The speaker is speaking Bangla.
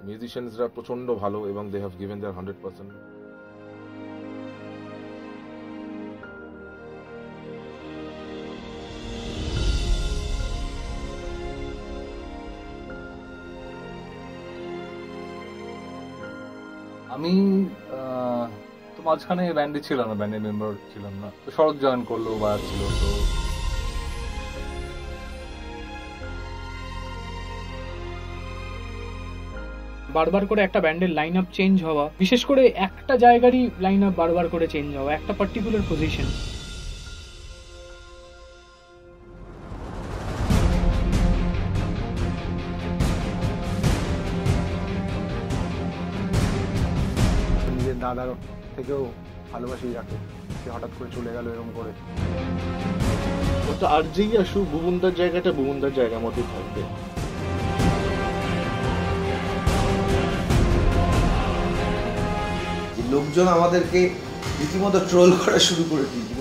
মিউজিশিয়ানসরা প্রচণ্ড ভালো এবং দে হ্যাভ গিভেন দেয়ার 100%। আমি তো মাঝখানে ব্যান্ডে ছিলাম না, ব্যান্ডের মেম্বার ছিলাম না, তো শরৎ জয়েন করলো বা ছিল, তো বারবার করে একটা ব্যান্ডের লাইন আপ চেঞ্জ হওয়া, বিশেষ করে একটা জায়গারই লাইন আপ বারবার করে চেঞ্জ হওয়া, একটা পার্টিকুলার পজিশন, নিজের দাদার থেকেও ভালোবাসি যাকে, সে হঠাৎ করে চলে গেল এরকম করে। ওটা আর যেই আসুক, বুবুনদার জায়গাটা বুবুনদার জায়গার মধ্যেই থাকবে। লোকজন আমাদেরকে রীতিমতো ট্রোল করা শুরু করে দিয়েছিল।